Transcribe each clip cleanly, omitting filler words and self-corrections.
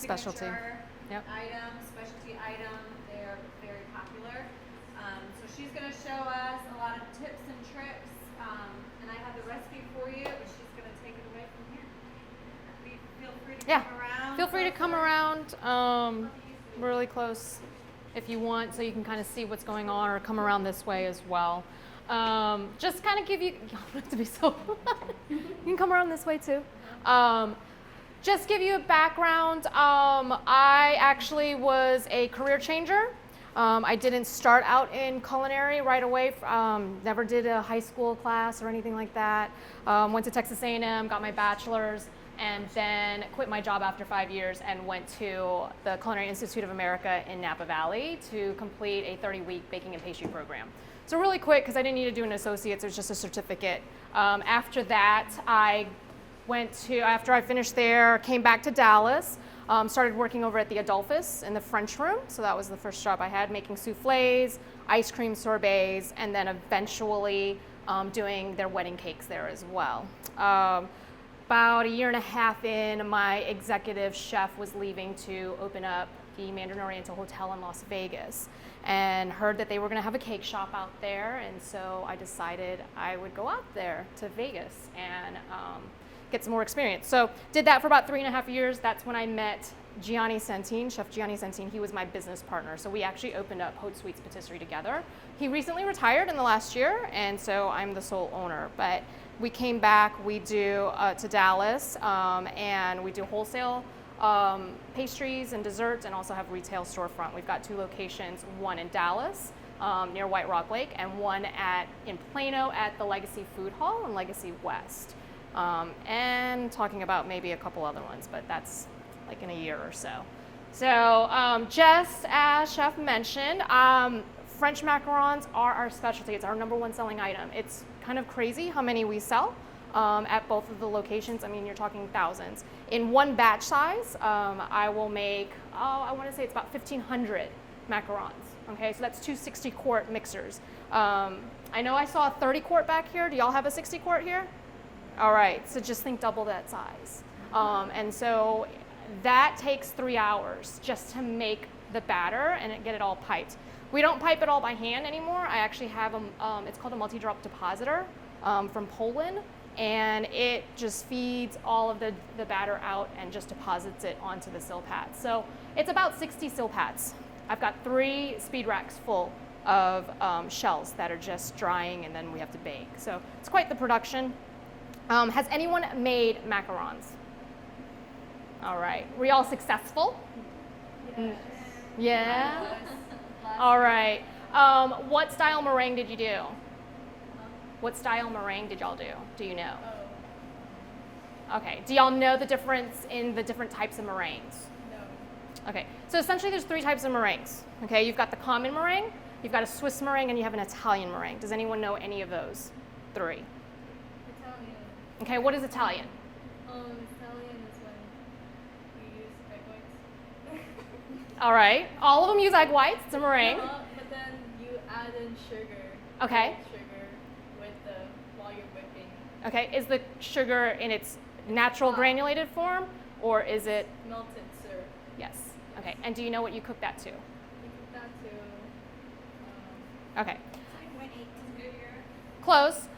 specialty. Yep. Item, specialty item. They're very popular. So she's going to show us a lot of tips and tricks. And I have the recipe for you, but she's going to take it away from here. Feel free to come around. Feel free to come around really close if you want, so you can kind of see what's going on, or come around this way as well. Just kind of give you, you don't have to be so, you can come around this way too. Just give you a background. I actually was a career changer. I didn't start out in culinary right away. Never did a high school class or anything like that. Went to Texas A&M, got my bachelor's, and then quit my job after 5 years and went to the Culinary Institute of America in Napa Valley to complete a 30-week baking and pastry program. So really quick, because I didn't need to do an associate's, it was just a certificate. After that, after I finished there, came back to Dallas, started working over at the Adolphus in the French room. So that was the first job I had, making soufflés, ice cream sorbets, and then eventually doing their wedding cakes there as well. About a year and a half in, my executive chef was leaving to open up the Mandarin Oriental Hotel in Las Vegas, and heard that they were going to have a cake shop out there, and so I decided I would go out there to Vegas and get some more experience. So did that for about 3.5 years. That's when I met Gianni Santine, Chef Gianni Santine. He was my business partner, so we actually opened up Haute Sweets Patisserie together. He recently retired in the last year, and so I'm the sole owner. But we came back, we do to Dallas, and we do wholesale pastries and desserts, and also have retail storefront. We've got 2 locations, one in Dallas near White Rock Lake, and one in Plano at the Legacy Food Hall and Legacy West. And talking about maybe a couple other ones, but that's like in a year or so. So just as Chef mentioned, French macarons are our specialty. It's our #1 selling item. It's kind of crazy how many we sell at both of the locations. I mean, you're talking thousands. In one batch size, I will make, I want to say it's about 1,500 macarons. Okay, so that's 2 60-quart mixers. I know I saw a 30-quart back here. Do y'all have a 60-quart here? All right, so just think double that size. And so that takes 3 hours just to make the batter and get it all piped. We don't pipe it all by hand anymore. I actually have it's called a multi-drop depositor from Poland, and it just feeds all of the batter out and just deposits it onto the sill pads. So it's about 60 sill pads. I've got 3 speed racks full of shells that are just drying, and then we have to bake. So it's quite the production. Has anyone made macarons? All right. Were y'all successful? Yes. Yeah? All right. What style meringue did you do? What style meringue did y'all do? Do you know? Okay. Do y'all know the difference in the different types of meringues? No. Okay. So essentially there's 3 types of meringues. Okay. You've got the common meringue, you've got a Swiss meringue, and you have an Italian meringue. Does anyone know any of those 3? Italian. Okay. What is Italian? Italian is when we use egg whites. All right. All of them use egg whites. It's a meringue. But then you add in sugar. Okay. Sugar while you're whipping. Okay. Is the sugar in its natural granulated form, or is it Melted syrup. Yes. Okay. And do you know what you cook that to? You cook that to. Okay. It's like 180 here. Close.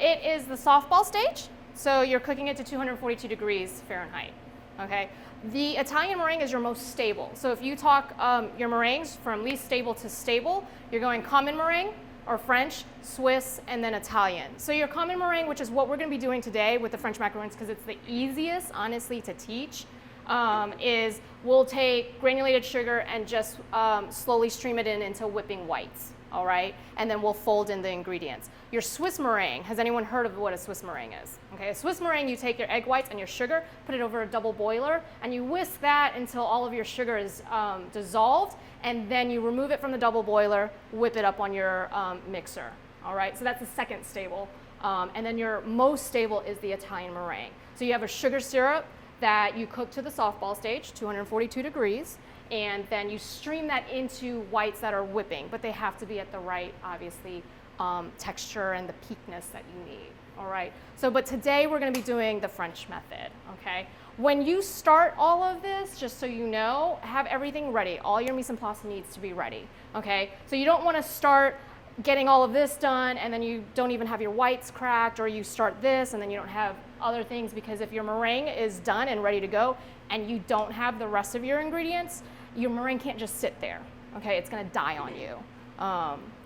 It is the softball stage, so you're cooking it to 242 degrees Fahrenheit. Okay. The Italian meringue is your most stable. So if you talk your meringues from least stable to stable, you're going common meringue or French, Swiss, and then Italian. So your common meringue, which is what we're going to be doing today with the French macarons, because it's the easiest, honestly, to teach, is we'll take granulated sugar and just slowly stream it in into whipping whites. All right, and then we'll fold in the ingredients. Your Swiss meringue, has anyone heard of what a Swiss meringue is? Okay, a Swiss meringue, you take your egg whites and your sugar, put it over a double boiler, and you whisk that until all of your sugar is dissolved, and then you remove it from the double boiler, whip it up on your mixer. All right, so that's the second stable. And then your most stable is the Italian meringue. So you have a sugar syrup that you cook to the softball stage, 242 degrees, and then you stream that into whites that are whipping, but they have to be at the right, obviously, texture and the peakness that you need. All right, so but today we're gonna be doing the French method, okay? When you start all of this, just so you know, have everything ready. All your mise en place needs to be ready, okay? So you don't wanna start getting all of this done and then you don't even have your whites cracked, or you start this and then you don't have other things, because if your meringue is done and ready to go and you don't have the rest of your ingredients, your meringue can't just sit there, okay? It's gonna die on you.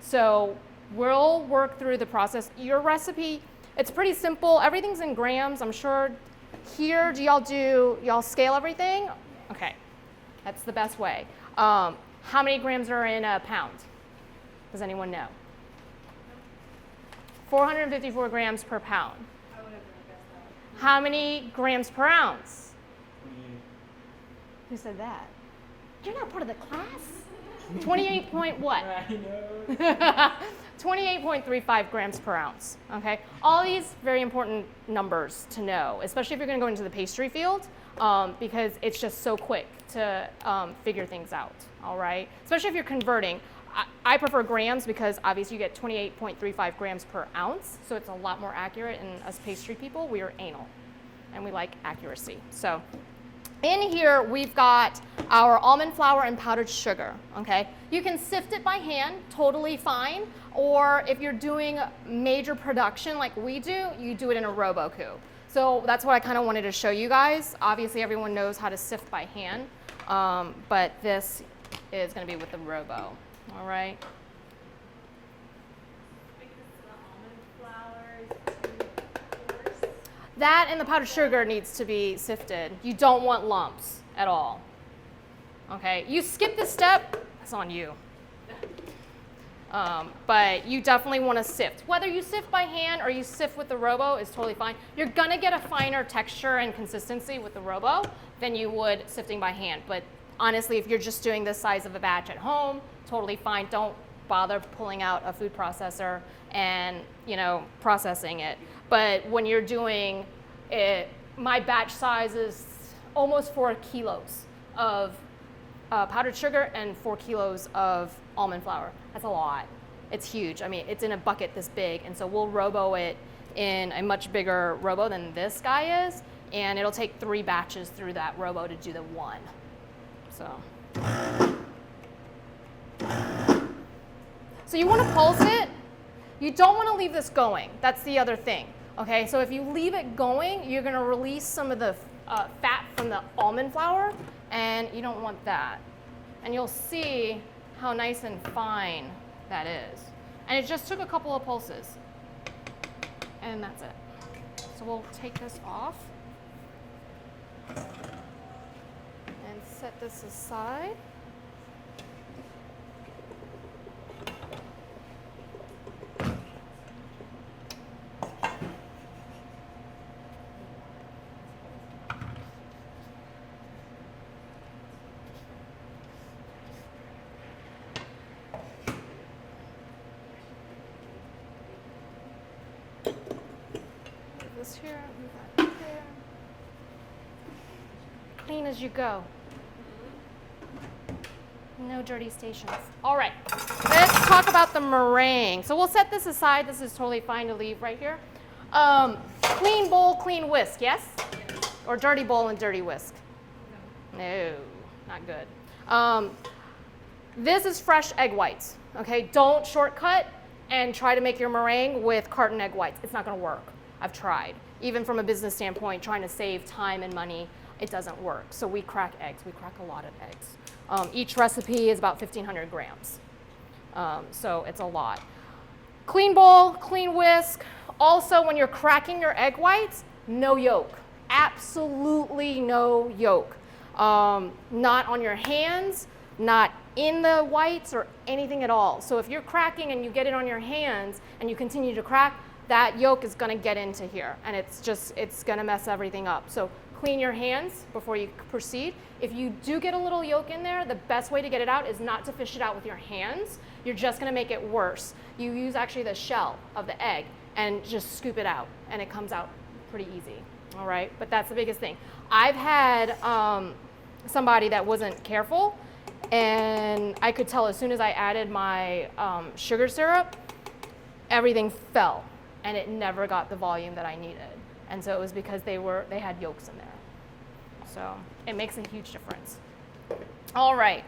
So we'll work through the process. Your recipe, it's pretty simple. Everything's in grams, I'm sure. Here, y'all scale everything? Okay, that's the best way. How many grams are in a pound? Does anyone know? 454 grams per pound. I would have never guessed that. How many grams per ounce? Who said that? You're not part of the class. 28 point what? I know. 28.35 grams per ounce, okay? All these very important numbers to know, especially if you're gonna go into the pastry field, because it's just so quick to figure things out, all right? Especially if you're converting. I prefer grams because obviously you get 28.35 grams per ounce, so it's a lot more accurate, and us pastry people, we are anal, and we like accuracy. So in here, we've got our almond flour and powdered sugar, okay? You can sift it by hand, totally fine, or if you're doing major production like we do, you do it in a RoboCube. So that's what I kind of wanted to show you guys. Obviously, everyone knows how to sift by hand, but this is gonna be with the Robo, all right? That and the powdered sugar needs to be sifted. You don't want lumps at all. Okay, you skip this step, that's on you. But you definitely want to sift. Whether you sift by hand or you sift with the Robo is totally fine. You're gonna get a finer texture and consistency with the Robo than you would sifting by hand. But honestly, if you're just doing this size of a batch at home, totally fine. Don't bother pulling out a food processor and processing it. But when you're doing it, my batch size is almost 4 kilos of powdered sugar and 4 kilos of almond flour. That's a lot. It's huge. I mean, it's in a bucket this big, and so we'll Robo it in a much bigger Robo than this guy is, and it'll take 3 batches through that Robo to do the one. So you want to pulse it. You don't want to leave this going. That's the other thing. Okay, so if you leave it going, you're going to release some of the fat from the almond flour, and you don't want that. And you'll see how nice and fine that is. And it just took a couple of pulses, and that's it. So we'll take this off and set this aside. This here, move that there. Clean as you go. No dirty stations. All right, let's talk about the meringue. So we'll set this aside. This is totally fine to leave right here. Clean bowl, clean whisk, yes? Or dirty bowl and dirty whisk? No, not good. This is fresh egg whites, okay? Don't shortcut and try to make your meringue with carton egg whites. It's not gonna work. I've tried. Even from a business standpoint, trying to save time and money, it doesn't work. So we crack eggs. We crack a lot of eggs. Each recipe is about 1,500 grams. So it's a lot. Clean bowl, clean whisk. Also, when you're cracking your egg whites, no yolk. Absolutely no yolk. Not on your hands, not in the whites or anything at all. So if you're cracking and you get it on your hands and you continue to crack, that yolk is gonna get into here, and it's gonna mess everything up. So clean your hands before you proceed. If you do get a little yolk in there, the best way to get it out is not to fish it out with your hands. You're just gonna make it worse. You use actually the shell of the egg and just scoop it out, and it comes out pretty easy, all right? But that's the biggest thing. I've had somebody that wasn't careful, and I could tell as soon as I added my sugar syrup, everything fell. and it never got the volume that I needed. And so it was because they had yolks in there. So it makes a huge difference. All right,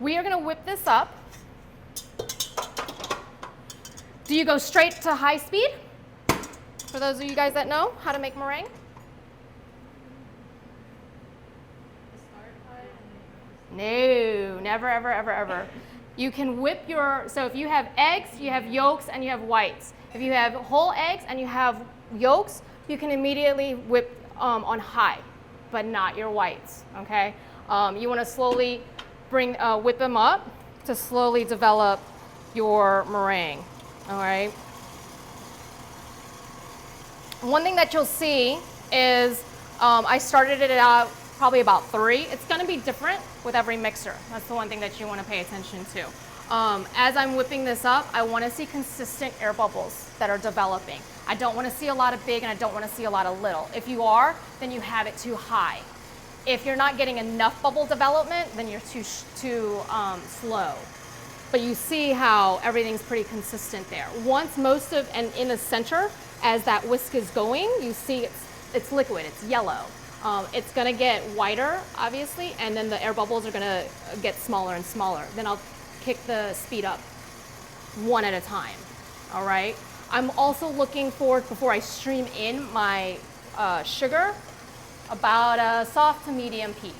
we are gonna whip this up. Do you go straight to high speed? For those of you guys that know how to make meringue. No, never, ever, ever, ever. You can whip so if you have eggs, you have yolks, and you have whites. If you have whole eggs and you have yolks, you can immediately whip on high, but not your whites, okay? You wanna slowly whip them up to slowly develop your meringue, all right? One thing that you'll see is I started it out probably about 3. It's gonna be different with every mixer. That's the one thing that you wanna pay attention to. As I'm whipping this up, I wanna see consistent air bubbles that are developing. I don't wanna see a lot of big and I don't wanna see a lot of little. If you are, then you have it too high. If you're not getting enough bubble development, then you're too slow. But you see how everything's pretty consistent there. Once and in the center, as that whisk is going, you see it's liquid, it's yellow. It's gonna get whiter, obviously, and then the air bubbles are gonna get smaller and smaller. Then I'll kick the speed up one at a time, all right? I'm also looking for, before I stream in my sugar, about a soft to medium peak,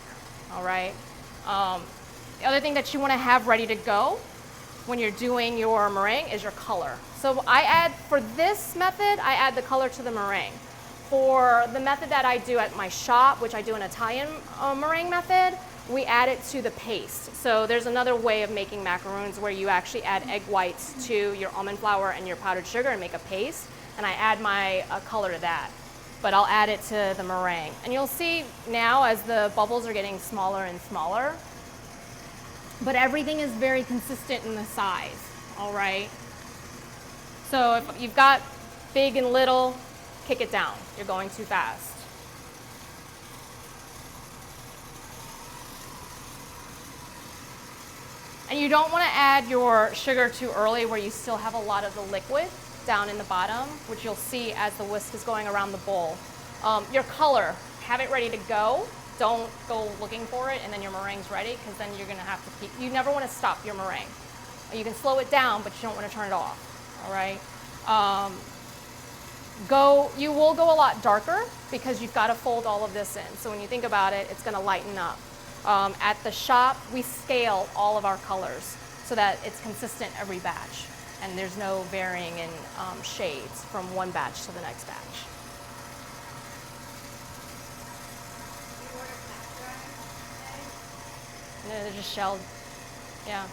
all right? The other thing that you wanna have ready to go when you're doing your meringue is your color. So for this method, I add the color to the meringue. For the method that I do at my shop, which I do an Italian meringue method, we add it to the paste. So there's another way of making macaroons where you actually add egg whites to your almond flour and your powdered sugar and make a paste, and I add my color to that. But I'll add it to the meringue. And you'll see now as the bubbles are getting smaller and smaller, but everything is very consistent in the size, all right? So if you've got big and little, kick it down. You're going too fast. And you don't want to add your sugar too early where you still have a lot of the liquid down in the bottom, which you'll see as the whisk is going around the bowl. Your color, have it ready to go. Don't go looking for it and then your meringue's ready, because then you're going to have to you never want to stop your meringue. You can slow it down, but you don't want to turn it off, all right? You will go a lot darker because you've got to fold all of this in. So when you think about it, it's going to lighten up. At the shop, we scale all of our colors so that it's consistent every batch, and there's no varying in shades from one batch to the next batch. No, they're just shelled. Yeah.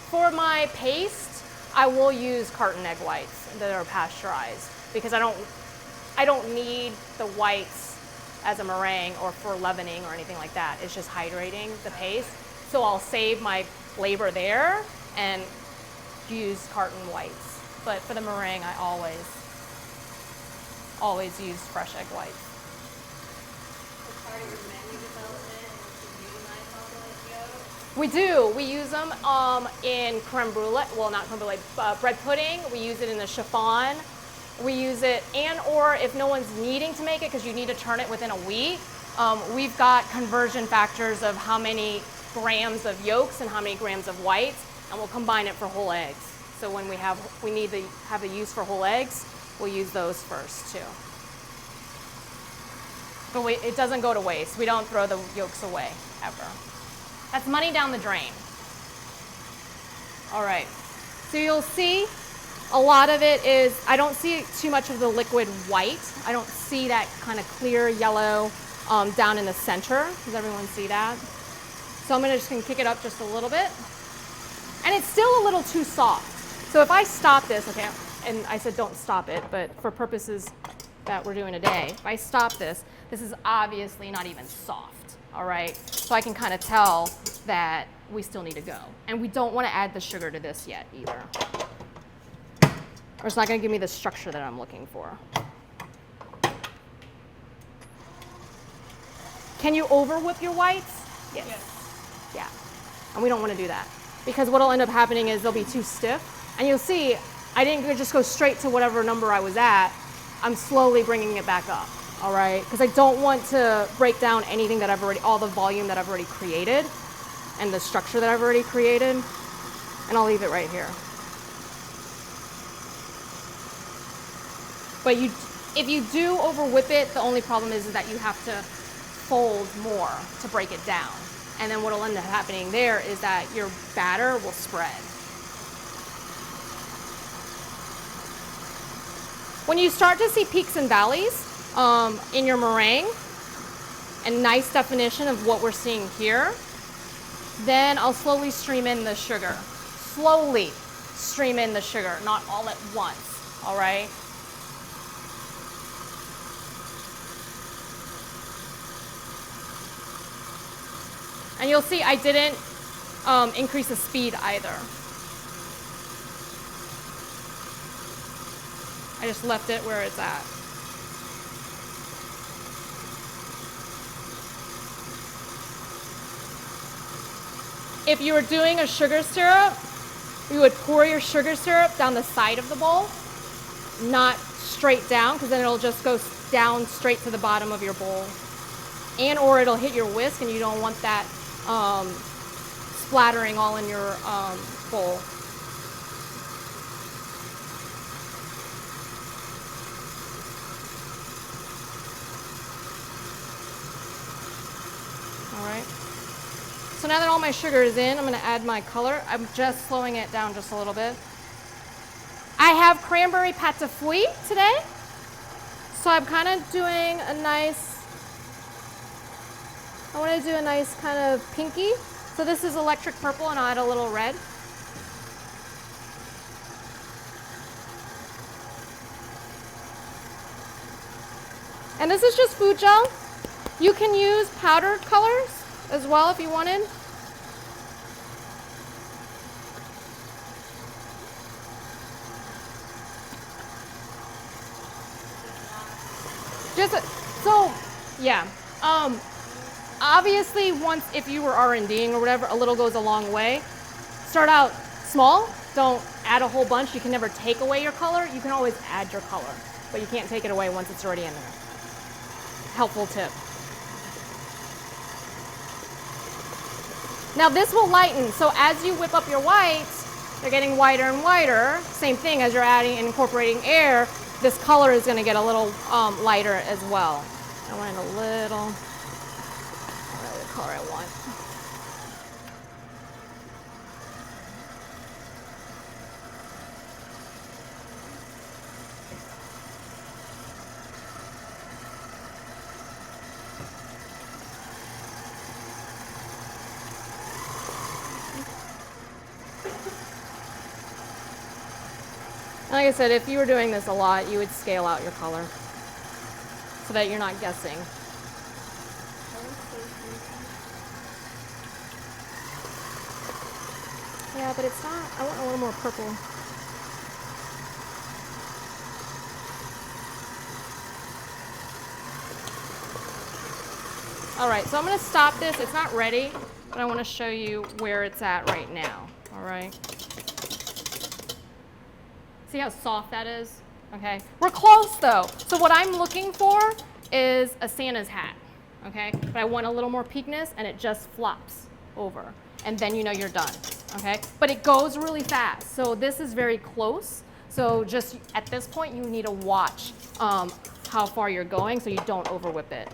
For my paste, I will use carton egg whites that are pasteurized because I don't need the whites as a meringue or for leavening or anything like that. It's just hydrating the paste. So I'll save my labor there and use carton whites. But for the meringue, I always use fresh egg whites. As part of your menu development, you utilize chocolate yolk? We do. We use them in creme brulee. Well, not creme brulee, bread pudding. We use it in the chiffon. We use it, or if no one's needing to make it because you need to turn it within a week, we've got conversion factors of how many grams of yolks and how many grams of whites, and we'll combine it for whole eggs. So when we need to have a use for whole eggs, we'll use those first too. But it doesn't go to waste. We don't throw the yolks away, ever. That's money down the drain. All right, so you'll see a lot of it is, I don't see too much of the liquid white. I don't see that kind of clear yellow down in the center. Does everyone see that? So I'm just gonna kick it up just a little bit. And it's still a little too soft. So if I stop this, okay, and I said don't stop it, but for purposes that we're doing today, if I stop this, this is obviously not even soft, all right? So I can kind of tell that we still need to go. And we don't wanna add the sugar to this yet either. Or it's not going to give me the structure that I'm looking for. Can you over whip your whites? Yes. Yeah. And we don't want to do that because what will end up happening is they'll be too stiff. And you'll see I didn't just go straight to whatever number I was at. I'm slowly bringing it back up, all right? Because I don't want to break down anything that all the volume that I've already created and the structure that I've already created. And I'll leave it right here. But if you do over whip it, the only problem is that you have to fold more to break it down. And then what'll end up happening there is that your batter will spread. When you start to see peaks and valleys in your meringue, and nice definition of what we're seeing here, then I'll slowly stream in the sugar. Slowly stream in the sugar, not all at once, all right? And you'll see I didn't increase the speed either. I just left it where it's at. If you were doing a sugar syrup, you would pour your sugar syrup down the side of the bowl, not straight down, because then it'll just go down straight to the bottom of your bowl. And or it'll hit your whisk, and you don't want that splattering all in your bowl. All right. So now that all my sugar is in, I'm going to add my color. I'm just slowing it down just a little bit. I have cranberry pâte de fouille today. So I'm kind of doing a nice, I want to do a nice kind of pinky. So this is electric purple, and I'll add a little red. And this is just food gel. You can use powdered colors as well if you wanted. So, yeah. Obviously, if you were R&Ding or whatever, a little goes a long way. Start out small. Don't add a whole bunch. You can never take away your color. You can always add your color, but you can't take it away once it's already in there. Helpful tip. Now this will lighten. So as you whip up your whites, they're getting whiter and whiter. Same thing as you're adding and incorporating air. This color is going to get a little lighter as well. I want a little, the color I want. Like I said, if you were doing this a lot, you would scale out your color so that you're not guessing. Yeah, but it's not, I want a little more purple. All right, so I'm gonna stop this. It's not ready, but I wanna show you where it's at right now, all right? See how soft that is? Okay, we're close though. So what I'm looking for is a Santa's hat, okay? But I want a little more peakness, and it just flops over. And then you know you're done, okay? But it goes really fast. So this is very close. So just at this point, you need to watch how far you're going so you don't over whip it.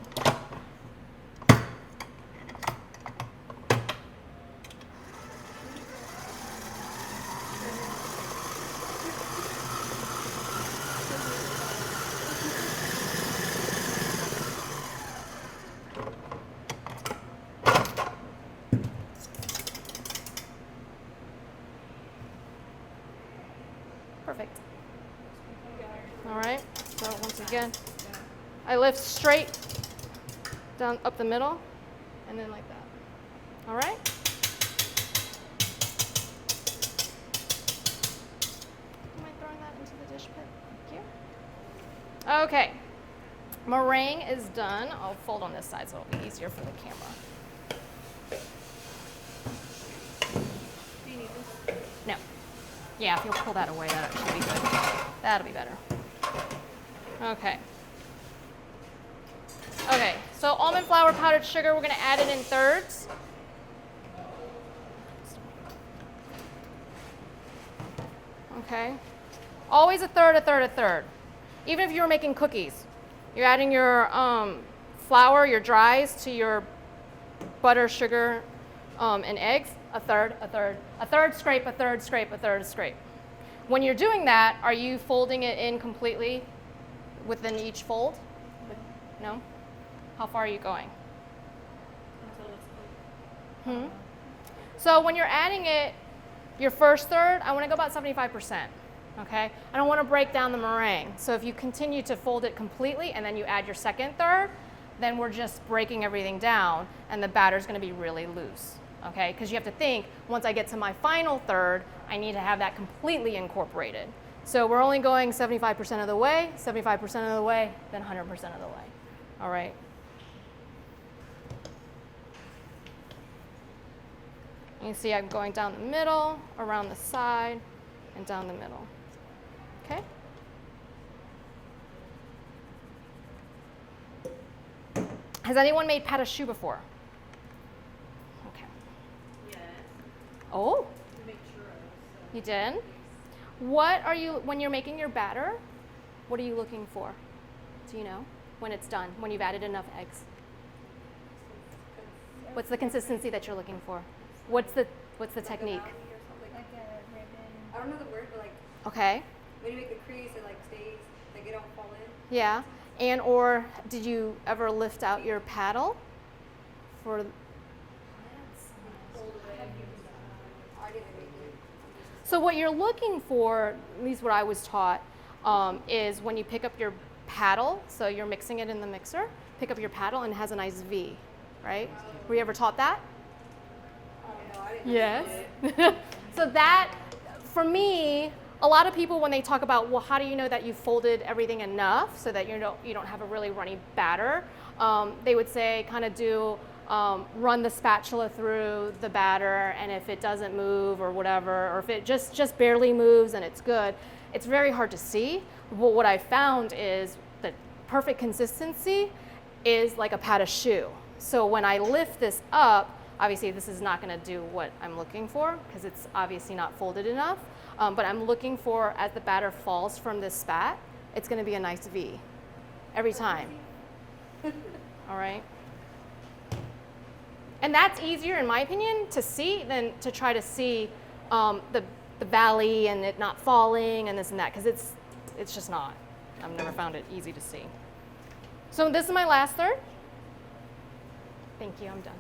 Perfect. All right, so once again, I lift straight down up the middle and then like that. All right? Am I throwing that into the dish pit? Thank you. Okay, meringue is done. I'll fold on this side so it'll be easier for the camera. Yeah, if you'll pull that away, that should be good. That'll be better. Okay. Okay, so almond flour, powdered sugar, we're gonna add it in thirds. Okay. Always a third, a third, a third. Even if you were making cookies, you're adding your flour, your dries to your butter, sugar, and eggs. A third, a third, a third scrape, a third scrape, a third scrape. When you're doing that, are you folding it in completely within each fold? No? How far are you going? So when you're adding it, your first third, I want to go about 75%. Okay? I don't want to break down the meringue. So if you continue to fold it completely and then you add your second third, then we're just breaking everything down and the batter's going to be really loose. Okay? Because you have to think, once I get to my final third, I need to have that completely incorporated. So we're only going 75% of the way, 75% of the way, then 100% of the way. All right? You see I'm going down the middle, around the side, and down the middle. Okay? Has anyone made pâte à choux before? Okay. Yes. Oh, We make churros. you did? What are you, when you're making your batter, what are you looking for? Do you know? When it's done, when you've added enough eggs? What's the consistency that you're looking for? What's the technique? Like a ribbon. I don't know the word, but like Okay. when you make a crease, it like stays, like it don't fall in. Yeah. And or did you ever lift out your paddle for I didn't make it. So what you're looking for, at least what I was taught, is when you pick up your paddle, so you're mixing it in the mixer, pick up your paddle and it has a nice V, right? Were you ever taught that? No, I didn't. Yes. So that, for me, a lot of people when they talk about, well, how do you know that you folded everything enough so that you don't have a really runny batter? They would say kind of do run the spatula through the batter, and if it doesn't move or whatever, or if it just barely moves and it's good, it's very hard to see. But what I found is the perfect consistency is like a pâte à choux. So when I lift this up, obviously this is not going to do what I'm looking for because it's obviously not folded enough. But I'm looking for, as the batter falls from this spat, it's going to be a nice V every time. All right? And that's easier, in my opinion, to see than to try to see the valley and it not falling and this and that, because it's just not. I've never found it easy to see. So this is my last third. Thank you, I'm done.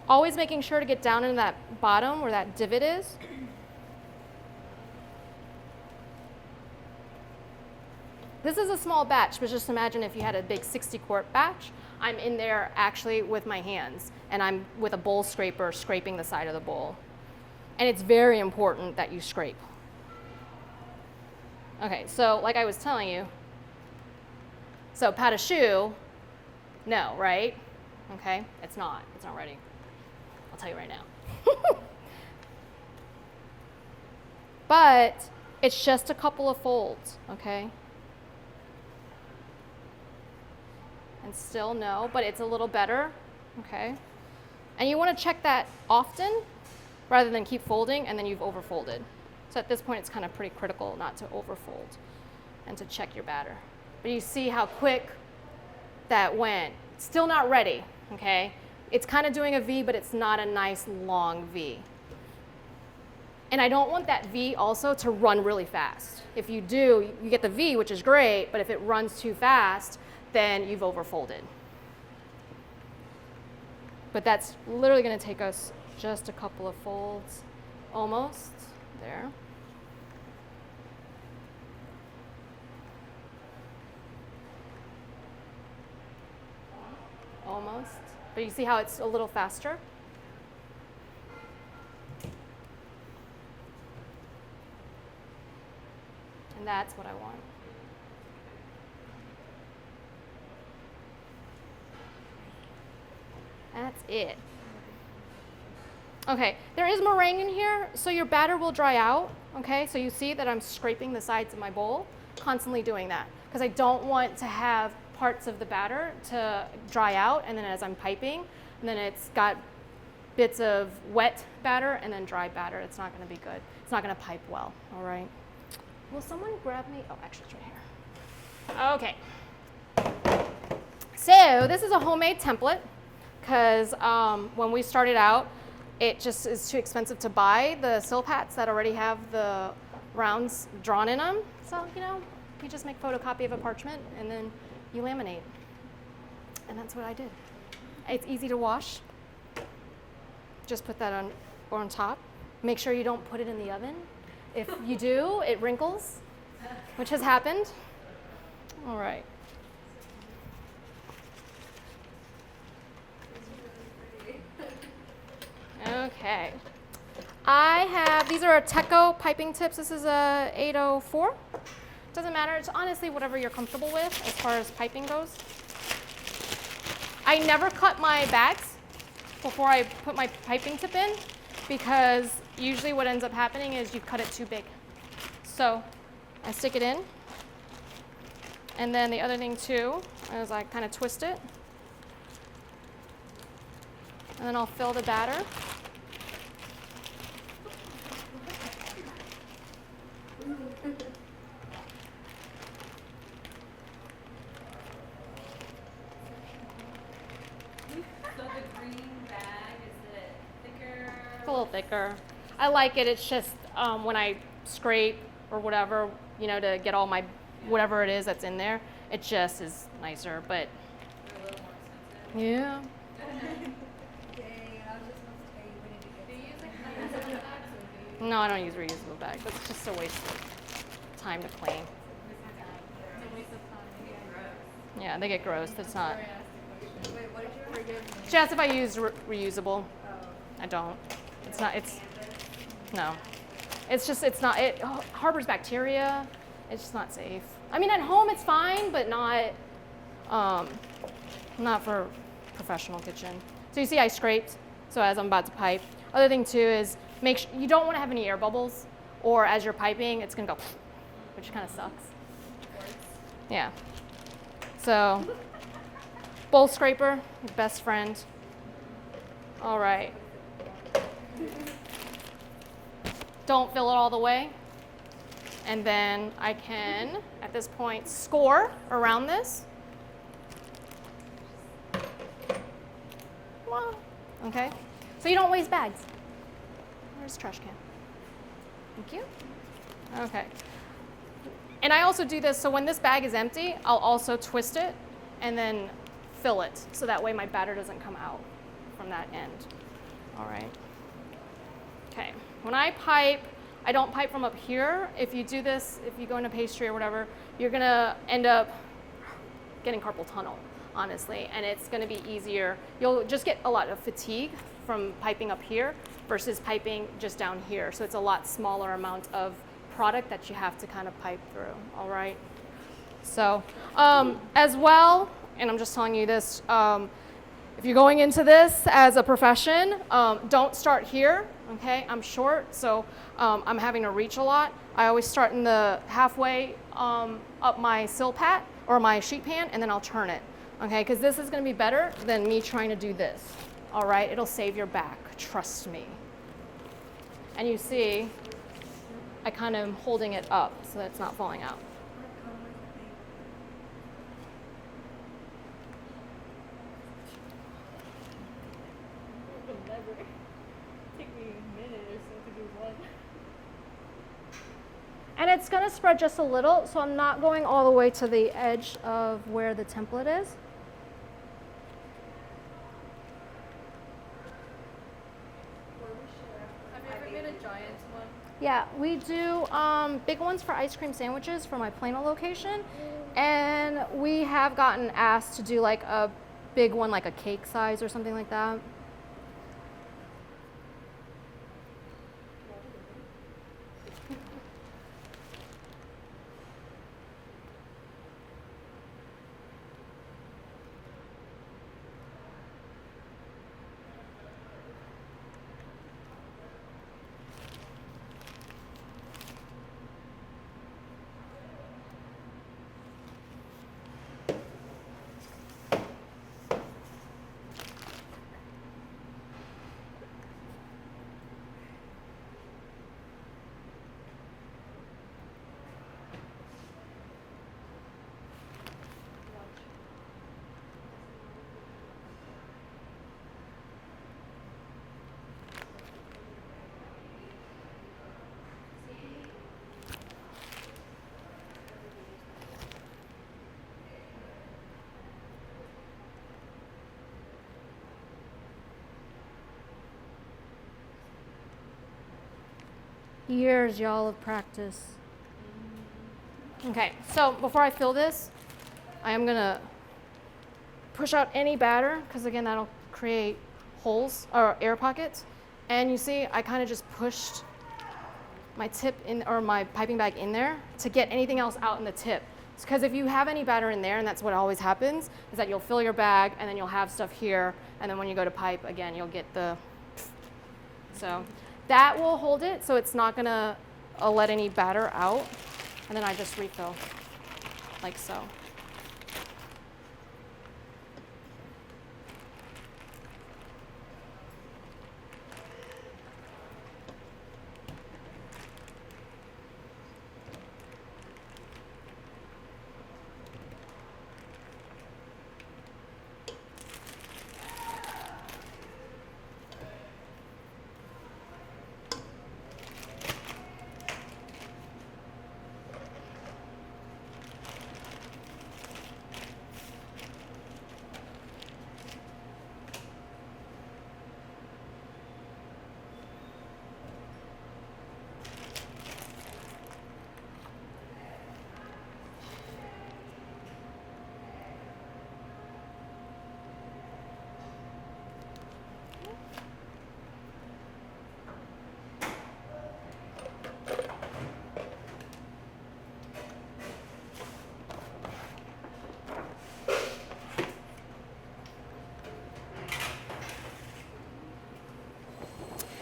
Always making sure to get down into that bottom where that divot is. This is a small batch, but just imagine if you had a big 60-quart batch. I'm in there actually with my hands, and I'm with a bowl scraper scraping the side of the bowl. And it's very important that you scrape. Okay, so like I was telling you, so pâte à choux, no, right? Okay, it's not ready. I'll tell you right now. But it's just a couple of folds, okay? And still no, but it's a little better, okay? And you want to check that often rather than keep folding and then you've overfolded. So at this point it's kind of pretty critical not to overfold and to check your batter. But you see how quick that went. Still not ready, okay? It's kind of doing a V, but it's not a nice long V. And I don't want that V also to run really fast. If you do, you get the V, which is great, but if it runs too fast, then you've overfolded. But that's literally going to take us just a couple of folds, almost there. Almost. But you see how it's a little faster? And that's what I want. That's it. Okay, there is meringue in here, so your batter will dry out. Okay, so you see that I'm scraping the sides of my bowl, constantly doing that, because I don't want to have parts of the batter to dry out, and then as I'm piping, and then it's got bits of wet batter and then dry batter. It's not going to be good. It's not going to pipe well, all right? Will someone grab me? Oh, actually, it's right here. Okay. So this is a homemade template, because when we started out, it just is too expensive to buy the silpats that already have the rounds drawn in them. So, you know, you just make photocopy of a parchment and then you laminate. And that's what I did. It's easy to wash. Just put that on top. Make sure you don't put it in the oven. If you do, it wrinkles, which has happened. All right. Okay. These are Teco piping tips. This is a 804. Doesn't matter. It's honestly whatever you're comfortable with as far as piping goes. I never cut my bags before I put my piping tip in, because usually what ends up happening is you cut it too big. So I stick it in. And then the other thing too is I kind of twist it. And then I'll fill the batter. So the green bag, is it thicker? It's a little thicker. I like it. It's just when I scrape or whatever, you know, to get all my whatever it is that's in there, it just is nicer. But They're a little more expensive. yeah. Dang, I was just supposed to tell you we need to Do get you use like reusable bags or do you? No, I don't use reusable bags. That's just a waste of time to clean. It's a waste of time. They get gross. Yeah, they get gross. That's not. Wait, what did you forgive me? She asked if I use reusable. Oh. I don't. It's not. It's no. It's just. It's not. It harbors bacteria. It's just not safe. I mean, at home it's fine, but not. Not for professional kitchen. So you see, I scraped. So as I'm about to pipe. Other thing too is make sure you don't want to have any air bubbles, or as you're piping, it's gonna go, which kind of sucks. Yeah. So, bowl scraper, your best friend. All right. Don't fill it all the way. And then I can, at this point, score around this. Well, okay. So you don't waste bags. Where's the trash can? Thank you. Okay. And I also do this, so when this bag is empty, I'll also twist it and then fill it, so that way my batter doesn't come out from that end. All right. Okay. When I pipe, I don't pipe from up here. If you do this, if you go into pastry or whatever, you're gonna end up getting carpal tunnel, honestly, and it's gonna be easier. You'll just get a lot of fatigue from piping up here versus piping just down here. So it's a lot smaller amount of product that you have to kind of pipe through, all right? So as well, and I'm just telling you this, if you're going into this as a profession, don't start here, okay? I'm short, so I'm having to reach a lot. I always start in the halfway up my silpat or my sheet pan, and then I'll turn it, okay? Because this is gonna be better than me trying to do this, all right? It'll save your back, trust me. And you see, I kind of am holding it up so that it's not falling out. And it's going to spread just a little, so I'm not going all the way to the edge of where the template is. Have you ever made a giant one? Yeah, we do big ones for ice cream sandwiches for my Plano location. And we have gotten asked to do like a big one, like a cake size or something like that. Years, y'all, of practice. Okay, so before I fill this, I am gonna push out any batter, because again, that'll create holes or air pockets. And you see, I kind of just pushed my tip in, or my piping bag in there to get anything else out in the tip. Because if you have any batter in there, and that's what always happens, is that you'll fill your bag and then you'll have stuff here, and then when you go to pipe, again, you'll get the, so that will hold it, so it's not gonna let any batter out. And then I just refill, like so.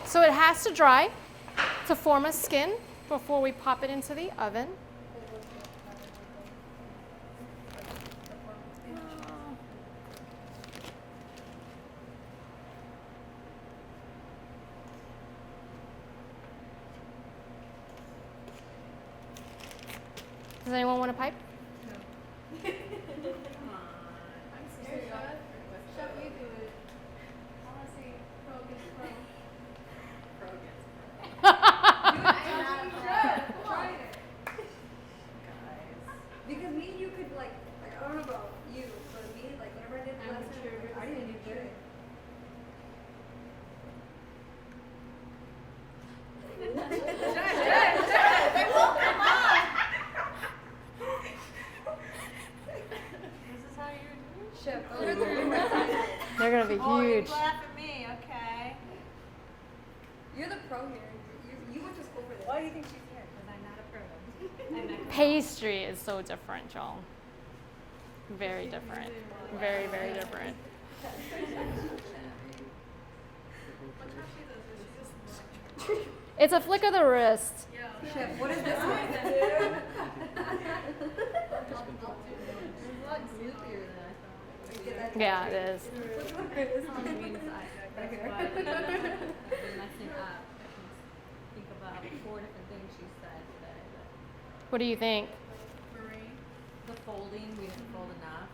So it has to dry to form a skin before we pop it into the oven. Does anyone want to pipe? Come on. I'm serious. Chef, you do it. I want to see pro against pro. Pro against pro. Try it. Guys. Because me and you could like I don't know about you, but me, like whenever I did the lesson, I didn't do good. They won't come on. This is how you do. Chef, those are the different sizes. They're gonna be Oh, you huge. laugh at me, okay? You're the pro here. You went to school for this. Why do you think she's here? Because I'm not a pro. I'm not Pastry is so different, y'all. Very different. Very, very different. It's a flick of the wrist. Chef, what is this one? It's a lot gloopier than I thought. Yeah, it is. On the mean side. That's why I've been messing up. I can think about 4 different things she said today. What do you think? Marie? The folding, we didn't fold enough.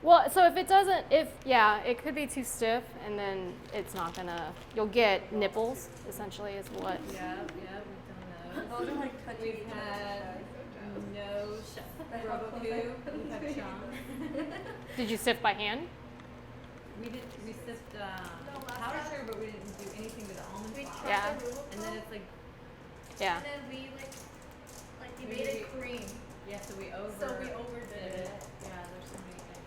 Well, so if it doesn't, yeah, it could be too stiff, and then it's not gonna, you'll get nipples, essentially, is what. Yeah, we've done those. Those are like touching We've each had other. no Roboku. We've had chunks. Did you sift by hand? We sift powder sugar, but we didn't do anything with the almond flour. Yeah. And then it's like, Yeah. And then we you We- made it cream. yeah, so we overdid it. Yeah, there's so many things.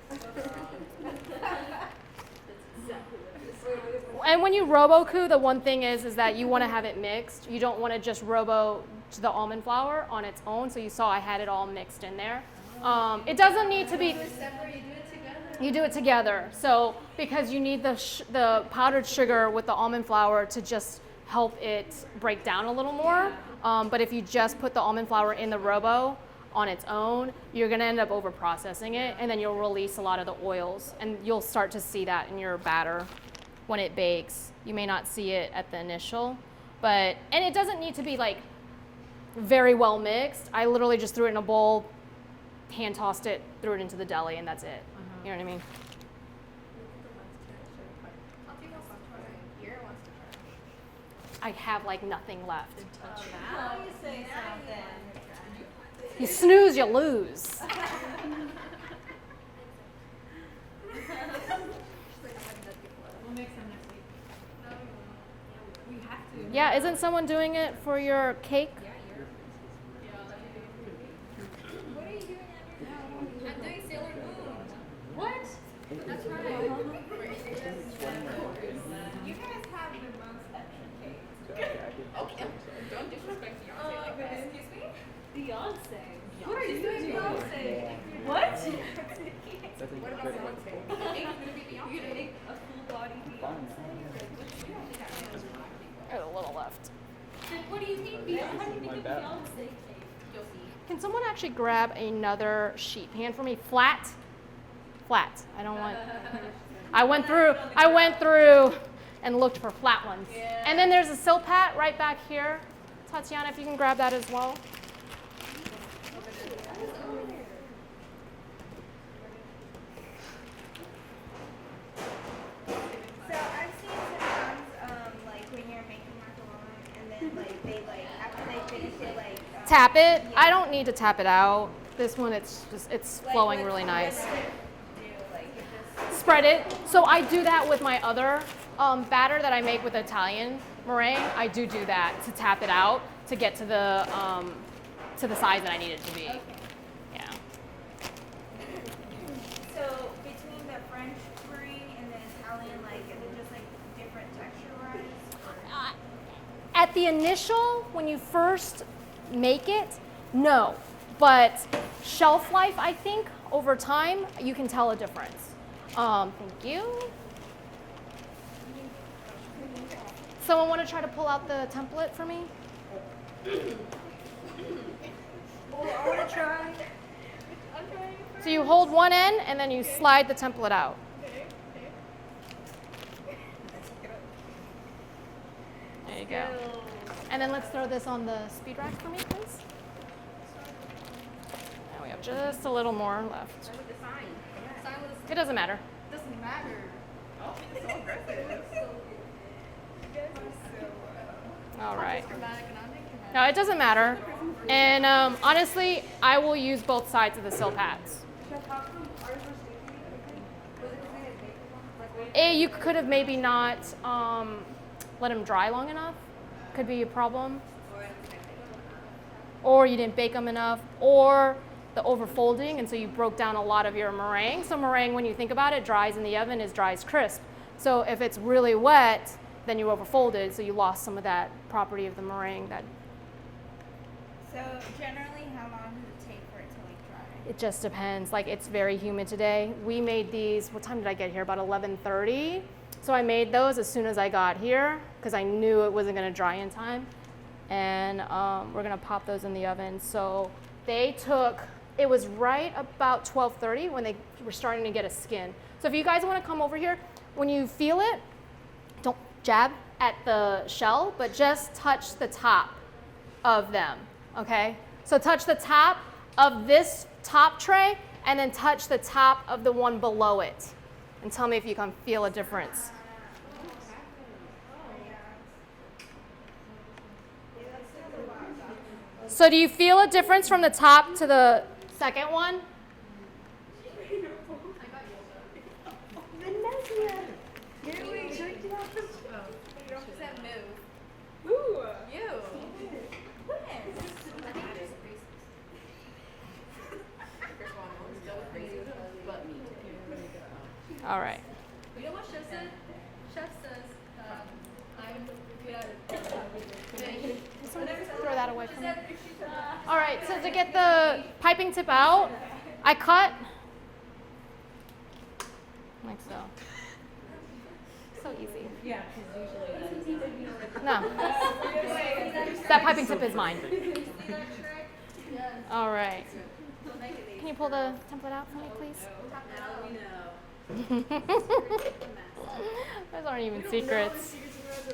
And when you roboku, the one thing is that you want to have it mixed. You don't want to just robo the almond flour on its own. So you saw I had it all mixed in there. It doesn't need to be. Do it separate, you do it together. You do it together. So because you need the powdered sugar with the almond flour to just help it break down a little more. But if you just put the almond flour in the robo on its own, you're gonna end up over processing it, and then you'll release a lot of the oils, and you'll start to see that in your batter when it bakes. You may not see it at the initial, and it doesn't need to be like very well mixed. I literally just threw it in a bowl, hand tossed it, threw it into the deli, and that's it. You know what I mean? I have like nothing left. Now you say something. You snooze, you lose. We'll make some next week. We have to. Yeah, isn't someone doing it for your cake? What are you doing under? I'm doing Sailor Moon. What? That's right. You guys have the most extra cake. Okay. Don't disrespect Beyonce like that. Excuse me? Beyonce. What are you doing, Beyonce? What? What about Beyonce? It's gonna be Beyonce. You're gonna make a full body Beyonce? There's a little left. Then what do you mean Beyonce? How do you make a Beyonce cake? You'll see. Can someone actually grab another sheet pan for me? Flat? Flat. I don't want. I went through and looked for flat ones. Yeah. And then there's a silpat right back here. Tatiana, if you can grab that as well. So I've seen sometimes, like when you're making macarons, and then like they like after they finish it, like Tap it. yeah. I don't need to tap it out. This one, it's like, flowing what- really what nice. does it do? Like it just Spread it. So I do that with my other batter that I make with Italian meringue. I do that to tap it out to get to the size that I need it to be. okay. Yeah. So between the French meringue and the Italian, like is it just like different texture wise? At the initial, when you first make it, no. But shelf life, I think, over time, you can tell a difference. Thank you. Someone want to try to pull out the template for me? Oh, I want to try. So you hold one end and then you slide the template out. There you go. And then let's throw this on the speed rack for me, please. Now we have just a little more left. With the sign. Sign with It doesn't matter. a doesn't matter. Oh, it's so aggressive. All right. Dramatic and dramatic. No, it doesn't matter. And honestly, I will use both sides of the sill pads. You could have maybe not let them dry long enough. Could be a problem. Or you didn't bake them enough. Or the overfolding, and so you broke down a lot of your meringue. So meringue, when you think about it, dries in the oven is dries crisp. So if it's really wet, then you overfolded, so you lost some of that property of the meringue. That So generally, how long does it take for it to like dry? it just depends. Like it's very humid today. We made these. What time did I get here? About 11:30. So I made those as soon as I got here because I knew it wasn't going to dry in time, and we're going to pop those in the oven. So they took. It was right about 12:30 when they were starting to get a skin. So if you guys want to come over here, when you feel it, don't jab at the shell, but just touch the top of them, okay? So touch the top of this top tray and then touch the top of the one below it. And tell me if you can feel a difference. So do you feel a difference from the top to the second one? All right. You know what Chef said? Chef says, I'm good at Throw that away from me. All right, so to get the piping tip out, I cut like so. So easy. Yeah, because usually No, that piping tip is mine. see that trick? All right. Can you pull the template out for me, please? Now we know. Those aren't even secrets.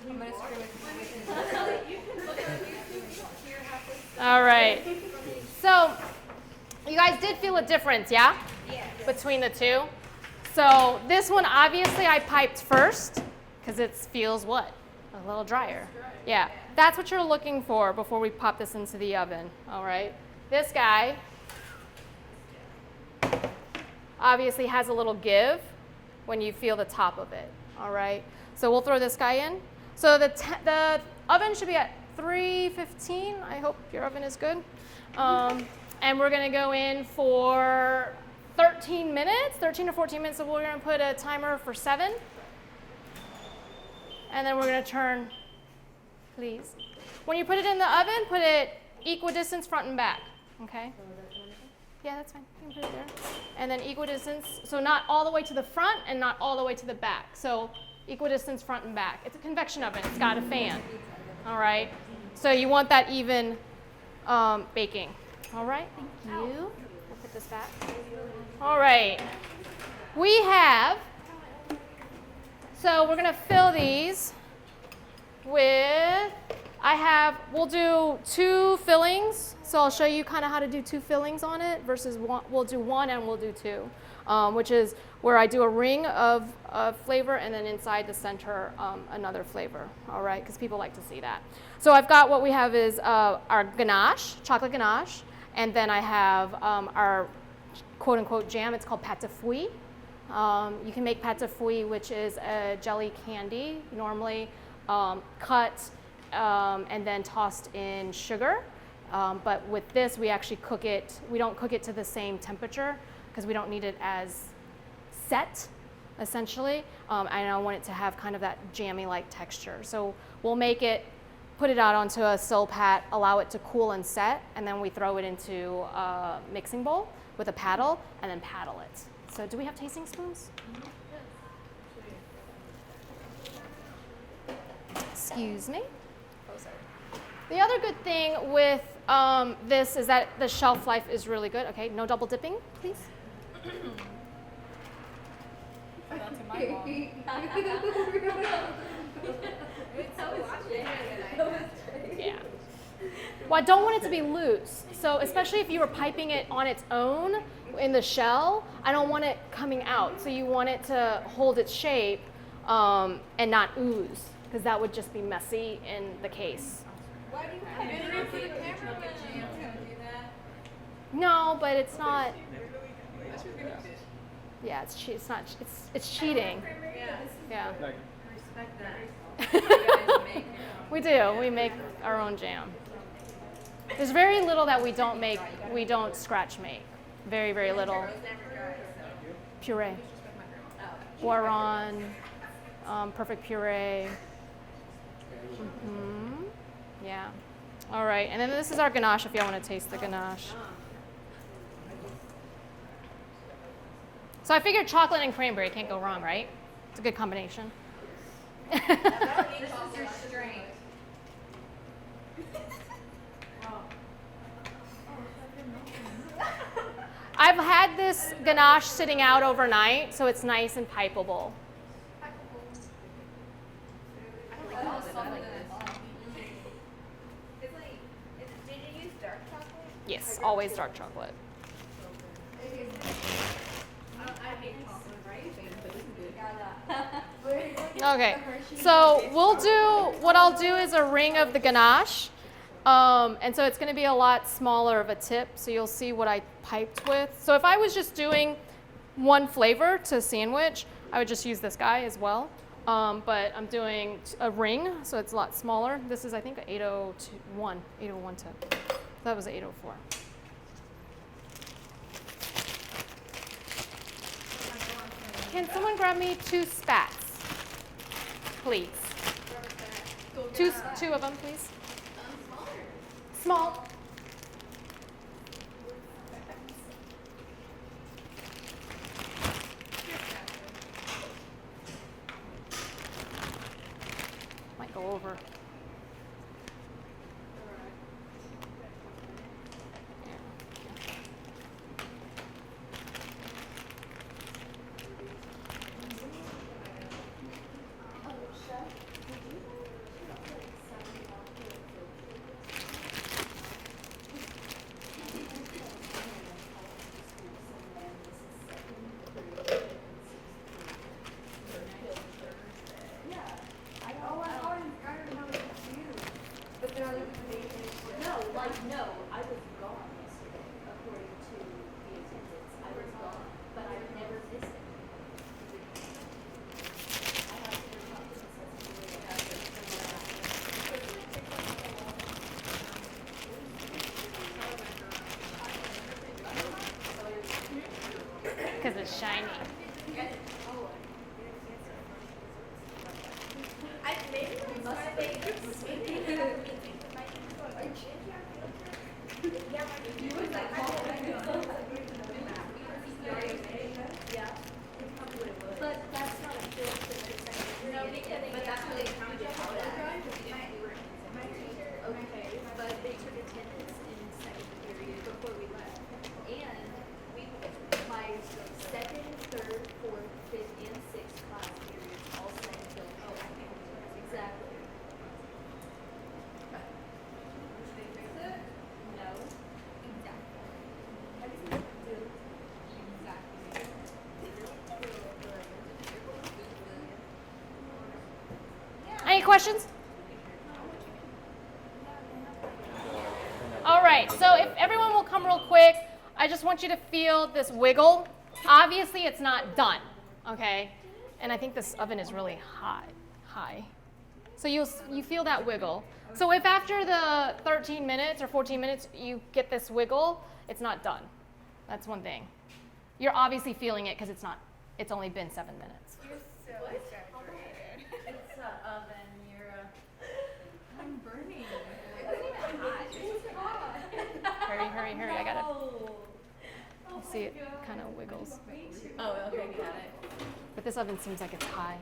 I'm gonna screw it. You can look on YouTube. You don't hear half this. All right. So you guys did feel a difference, yeah? Yeah. Between the two. So this one, obviously, I piped first because it feels what? A little drier. Yeah. That's what you're looking for before we pop this into the oven. All right. This guy obviously has a little give when you feel the top of it. All right. So we'll throw this guy in. So the Oven should be at 315. I hope your oven is good. And we're going to go in for 13 minutes, 13 to 14 minutes. So we're going to put a timer for 7. And then we're going to turn, please. When you put it in the oven, put it equidistance front and back. Okay? Yeah, that's fine. You can put it there. And then equidistance, so not all the way to the front and not all the way to the back. So equidistance front and back. It's a convection oven. It's got a fan. All right? So you want that even baking. All right? Thank you. We'll put this back. All right. We have, so we're going to fill these with, we'll do 2 fillings. So I'll show you kind of how to do 2 fillings on it versus one, we'll do 1 and we'll do 2, which is where I do a ring of flavor and then inside the center another flavor, all right, because people like to see that. So I've got what we have is our ganache, chocolate ganache, and then I have our quote-unquote jam. It's called pâte à fouille. You can make pâte à fouille, which is a jelly candy, normally cut and then tossed in sugar. But with this, we actually cook it. We don't cook it to the same temperature because we don't need it as set, essentially. And I want it to have kind of that jammy-like texture. So we'll make it, put it out onto a silpat, allow it to cool and set, and then we throw it into a mixing bowl with a paddle, and then paddle it. So do we have tasting spoons? Excuse me. The other good thing with this is that the shelf life is really good. Okay, no double dipping, please. That's in my mom. Yeah. Well, I don't want it to be loose. So especially if you were piping it on its own in the shell, I don't want it coming out. So you want it to hold its shape and not ooze, because that would just be messy in the case. Why do you have it for the camera? Jam's gonna do that. No, but it's not. Yeah, it's cheating. Yeah. Yeah. Respect that. You guys make We do. We make our own jam. There's very little that we don't make. We don't scratch make. Very, very little. Rose never dries, so. Puree. Guaron. Perfect puree. Mm-hmm. Yeah. All right. And then this is our ganache if y'all want to taste the ganache. So I figured chocolate and cranberry can't go wrong, right? It's a good combination. This is your strength. I've had this ganache sitting out overnight, so it's nice and pipeable. Did you use dark chocolate? Yes, always dark chocolate. I hate chocolate icing, but this is good. Okay, so what I'll do is a ring of the ganache. And so it's going to be a lot smaller of a tip, so you'll see what I piped with. So if I was just doing one flavor to sandwich, I would just use this guy as well. But I'm doing a ring, so it's a lot smaller. This is, I think, an 801 tip. That was an 804. Can someone grab me 2 spats, please? Two of them, please. Small. Might go over. because it's shiny. I maybe that's why they But that's not a field trip. No, but that's where they counted it out at. Okay, but they took attendance in second period before we left. And my second, third, fourth, fifth, and sixth class periods all sang field trip. Exactly. No. Any questions? All right, so if everyone will come real quick, I just want you to feel this wiggle. Obviously, it's not done, okay? And I think this oven is really high. So you feel that wiggle. So if after the 13 minutes or 14 minutes you get this wiggle, it's not done. That's one thing. You're obviously feeling it because it's only been 7 minutes. You're so exaggerated. It's an oven, Mira. I'm burning. Hurry, I got it. You see it kind of wiggles. Oh, okay, got it. But this oven seems like it's high.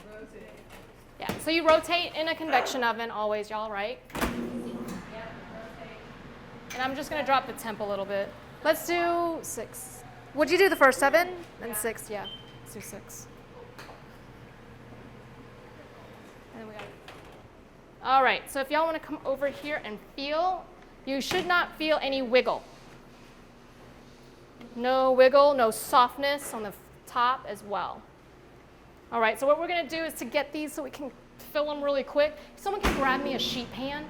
Yeah, so you rotate in a convection oven always, y'all, right? And I'm just going to drop the temp a little bit. Let's do 6. Would you do the first 7? Then 6, yeah. Let's do 6. And then we got it. All right, so if y'all want to come over here and feel, you should not feel any wiggle. No wiggle, no softness on the top as well. All right, so what we're going to do is to get these so we can fill them really quick. Someone can grab me a sheet pan.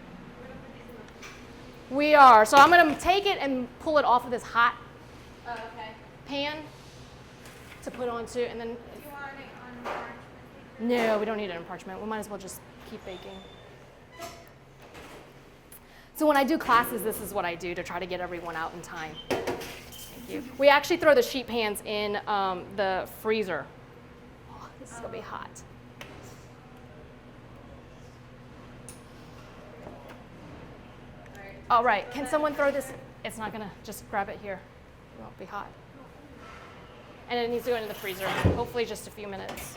We are. So I'm going to take it and pull it off of this hot pan to put onto, and then. Do you want it on parchment? No, we don't need it on parchment. We might as well just keep baking. So when I do classes, this is what I do to try to get everyone out in time. Thank you. We actually throw the sheet pans in the freezer. Oh, this is going to be hot. All right, can someone throw this? It's not going to, just grab it here. It won't be hot. And it needs to go into the freezer, hopefully just a few minutes.